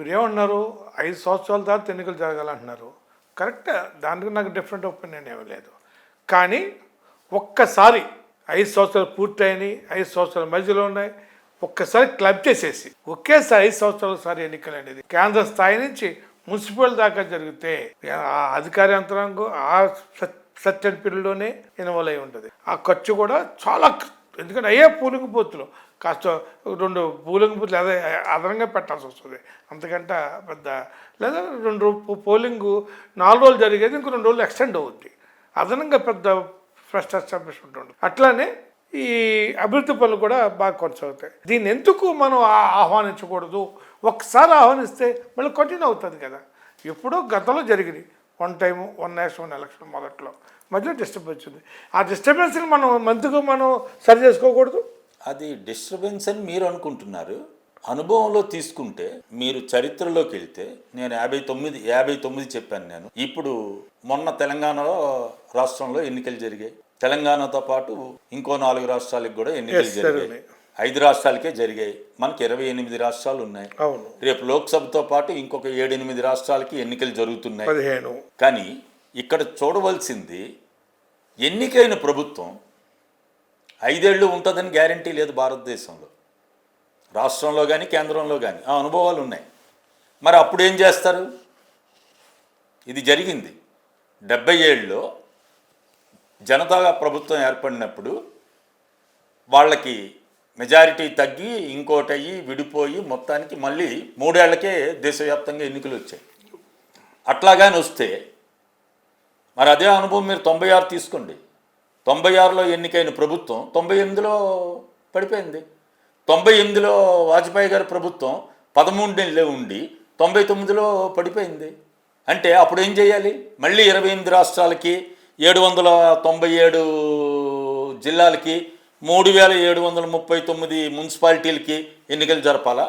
ఇప్పుడు ఏమన్నారు 5 సంవత్సరాల తర్వాత ఎన్నికలు జరగాలంటున్నారు. కరెక్ట్, దానికి నాకు డిఫరెంట్ ఒపీనియన్ ఏమీ లేదు. కానీ ఒక్కసారి 5 సంవత్సరాలు పూర్తయినాయి, 5 సంవత్సరాల మధ్యలో ఉన్నాయి, ఒక్కసారి క్లబ్ చేసేసి ఒకేసారి 5 సంవత్సరాలసారి ఎన్నికలు అనేది కేంద్ర స్థాయి నుంచి మున్సిపల్ దాకా జరిగితే ఆ అధికార యంత్రాంగం ఆ సర్టెన్ పీరియడ్లోనే ఇన్వాల్వ్ అయి ఉంటుంది. ఆ ఖర్చు కూడా చాలా, ఎందుకంటే అయ్యే పూలింగ్ బూత్లు కాస్త 2 పోలింగ్ బూత్లు అదే అదనంగా పెట్టాల్సి వస్తుంది. అంతకంటే పెద్ద లేదా 2 పోలింగు 4 రోజులు జరిగేది ఇంకో 2 రోజులు ఎక్స్టెండ్ అవుద్ది. అదనంగా పెద్ద ఫస్ట్ ఎస్టాబ్లిష్మెంట్ ఉంటుంది. అట్లానే ఈ అభివృద్ధి పనులు కూడా బాగా కొనసాగుతాయి. దీన్ని ఎందుకు మనం ఆహ్వానించకూడదు? ఒక్కసారి ఆహ్వానిస్తే మళ్ళీ కంటిన్యూ అవుతుంది కదా. ఎప్పుడో గతంలో జరిగింది 1 టైము 1 నేషన్ 1 ఎలక్షన్ మొదట్లో మధ్యలో డిస్టర్బెన్స్ ఉంది. ఆ డిస్టర్బెన్స్ని మనం మందుకు మనం సరి చేసుకోకూడదు. అది డిస్టర్బెన్స్ అని మీరు అనుకుంటున్నారు. అనుభవంలో తీసుకుంటే మీరు చరిత్రలోకి వెళ్తే నేను 59 చెప్పాను నేను. ఇప్పుడు మొన్న తెలంగాణలో రాష్ట్రంలో ఎన్నికలు జరిగాయి. తెలంగాణతో పాటు ఇంకో 4 రాష్ట్రాలకు కూడా ఎన్నికలు జరిగాయి. 5 రాష్ట్రాలకే జరిగాయి. మనకి 28 రాష్ట్రాలు ఉన్నాయి. రేపు లోక్సభతో పాటు ఇంకొక 7-8 రాష్ట్రాలకి ఎన్నికలు జరుగుతున్నాయి. కానీ ఇక్కడ చూడవలసింది ఎన్నికైన ప్రభుత్వం 5 ఏళ్ళు ఉంటుందని గ్యారంటీ లేదు భారతదేశంలో. రాష్ట్రంలో కానీ కేంద్రంలో కానీ ఆ అనుభవాలు ఉన్నాయి. మరి అప్పుడు ఏం చేస్తారు? ఇది జరిగింది 70 ఏళ్ళలో జనతా ప్రభుత్వం ఏర్పడినప్పుడు వాళ్ళకి మెజారిటీ తగ్గి ఇంకోటి అయ్యి విడిపోయి మొత్తానికి మళ్ళీ 3 ఏళ్లకే దేశవ్యాప్తంగా ఎన్నికలు వచ్చాయి. అట్లాగాని వస్తే మరి అదే అనుభవం మీరు 96 తీసుకోండి. 96లో ఎన్నికైన ప్రభుత్వం 98లో పడిపోయింది. 98లో వాజ్పేయి గారి ప్రభుత్వం 13 నెలలే ఉండి 99లో పడిపోయింది. అంటే అప్పుడు ఏం చేయాలి? మళ్ళీ 28 రాష్ట్రాలకి 797 జిల్లాలకి 3739 మున్సిపాలిటీలకి ఎన్నికలు జరపాలా?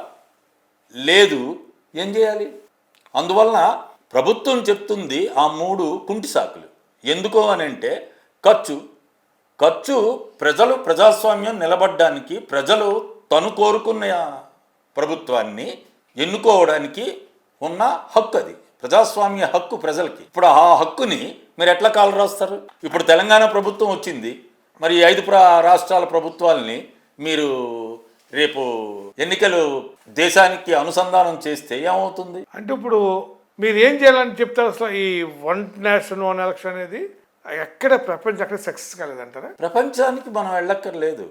లేదు. ఏం చేయాలి? అందువలన ప్రభుత్వం చెప్తుంది ఆ 3 కుంటి సాకులు. ఎందుకో అని అంటే ఖర్చు ప్రజాస్వామ్యం నిలబడడానికి ప్రజలు తను కోరుకున్న ప్రభుత్వాన్ని ఎన్నుకోవడానికి ఉన్న హక్కు. అది ప్రజాస్వామ్య హక్కు ప్రజలకి. ఇప్పుడు ఆ హక్కుని మీరు ఎట్లా కాలు రాస్తారు? ఇప్పుడు తెలంగాణ ప్రభుత్వం వచ్చింది, మరి 5 రాష్ట్రాల ప్రభుత్వాలని మీరు రేపు ఎన్నికలు దేశానికి అనుసంధానం చేస్తే ఏమవుతుంది? అంటే ఇప్పుడు మీరు ఏం చేయాలని చెప్తారు? అసలు ఈ 1 నేషన్ 1 ఎలక్షన్ అనేది ఎక్కడ ప్రపంచం ఎక్కడ సక్సెస్ కాలేదంటారా? ప్రపంచానికి మనం వెళ్ళక్కర్లేదు.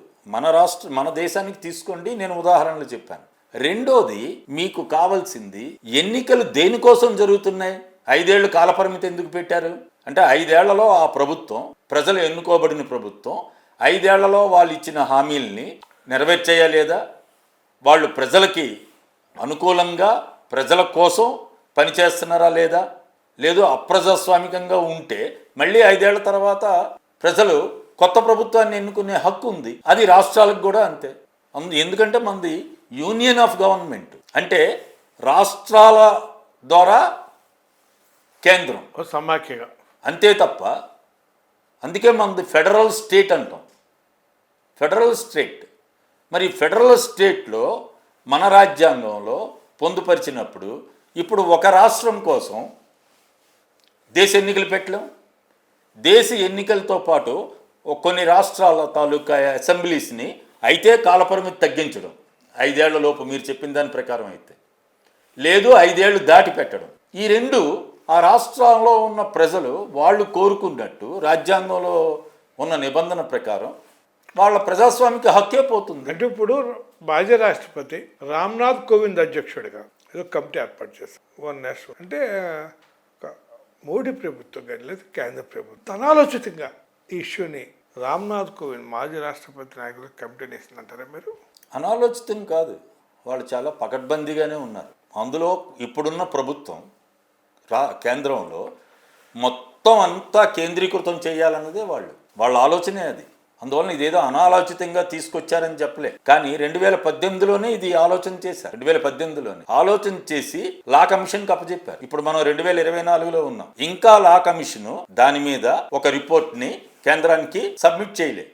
మన దేశానికి తీసుకోండి. నేను ఉదాహరణలు చెప్పాను. రెండోది, మీకు కావాల్సింది ఎన్నికలు దేనికోసం జరుగుతున్నాయి? 5 ఏళ్ళు కాలపరిమితి ఎందుకు పెట్టారు అంటే 5 ఏళ్లలో ఆ ప్రభుత్వం, ప్రజలు ఎన్నుకోబడిన ప్రభుత్వం 5 ఏళ్లలో వాళ్ళు ఇచ్చిన హామీల్ని నెరవేర్చేయా లేదా? వాళ్ళు ప్రజలకి అనుకూలంగా ప్రజల కోసం పనిచేస్తున్నారా లేదా? లేదు అప్రజాస్వామికంగా ఉంటే మళ్ళీ 5 ఏళ్ల తర్వాత ప్రజలు కొత్త ప్రభుత్వాన్ని ఎన్నుకునే హక్కు ఉంది. అది రాష్ట్రాలకు కూడా అంతే. ఎందుకంటే మనది యూనియన్ ఆఫ్ గవర్నమెంట్, అంటే రాష్ట్రాల ద్వారా కేంద్రం సమాఖ్యగా అంతే తప్ప. అందుకే మనది ఫెడరల్ స్టేట్ అంటాం. Federal state. మరి ఫెడరల్ స్టేట్లో మన రాజ్యాంగంలో పొందుపరిచినప్పుడు ఇప్పుడు ఒక రాష్ట్రం కోసం దేశ ఎన్నికలు పెట్టలేం. దేశ ఎన్నికలతో పాటు కొన్ని రాష్ట్రాల తాలూకా అసెంబ్లీస్ని అయితే కాలపరిమితి తగ్గించడం 5 ఏళ్లలోపు మీరు చెప్పిన దాని ప్రకారం అయితే, లేదు 5 ఏళ్ళు దాటి పెట్టడం. ఈ 2 ఆ రాష్ట్రాల్లో ఉన్న ప్రజలు వాళ్ళు కోరుకున్నట్టు రాజ్యాంగంలో ఉన్న నిబంధన ప్రకారం వాళ్ళ ప్రజాస్వామిక హక్కే పోతుంది. అంటే ఇప్పుడు మాజీ రాష్ట్రపతి రామ్నాథ్ కోవింద్ అధ్యక్షుడిగా ఏదో కమిటీ ఏర్పాటు చేశారు 1 నేషన్. అంటే మోడీ ప్రభుత్వం కానీ లేదా కేంద్ర ప్రభుత్వం అనాలోచితంగా ఈ ఇష్యూని రామ్నాథ్ కోవింద్ మాజీ రాష్ట్రపతి నాయకులు కమిటీని వేసిందంటారా మీరు? అనాలోచితం కాదు, వాళ్ళు చాలా పకడ్బందీగానే ఉన్నారు. అందులో ఇప్పుడున్న ప్రభుత్వం కేంద్రంలో మొత్తం అంతా కేంద్రీకృతం చేయాలన్నదే వాళ్ళ ఆలోచనే అది. అందువలన ఇదేదో అనాలోచితంగా తీసుకొచ్చారని చెప్పలే. కానీ 2018లోనే ఇది ఆలోచన చేశారు. 2018లోనే ఆలోచన చేసి లా కమిషన్కి అప్పచెప్పారు. ఇప్పుడు మనం 2024లో ఉన్నాం. ఇంకా లా కమిషన్ దాని మీద ఒక రిపోర్ట్ని కేంద్రానికి సబ్మిట్ చేయలే.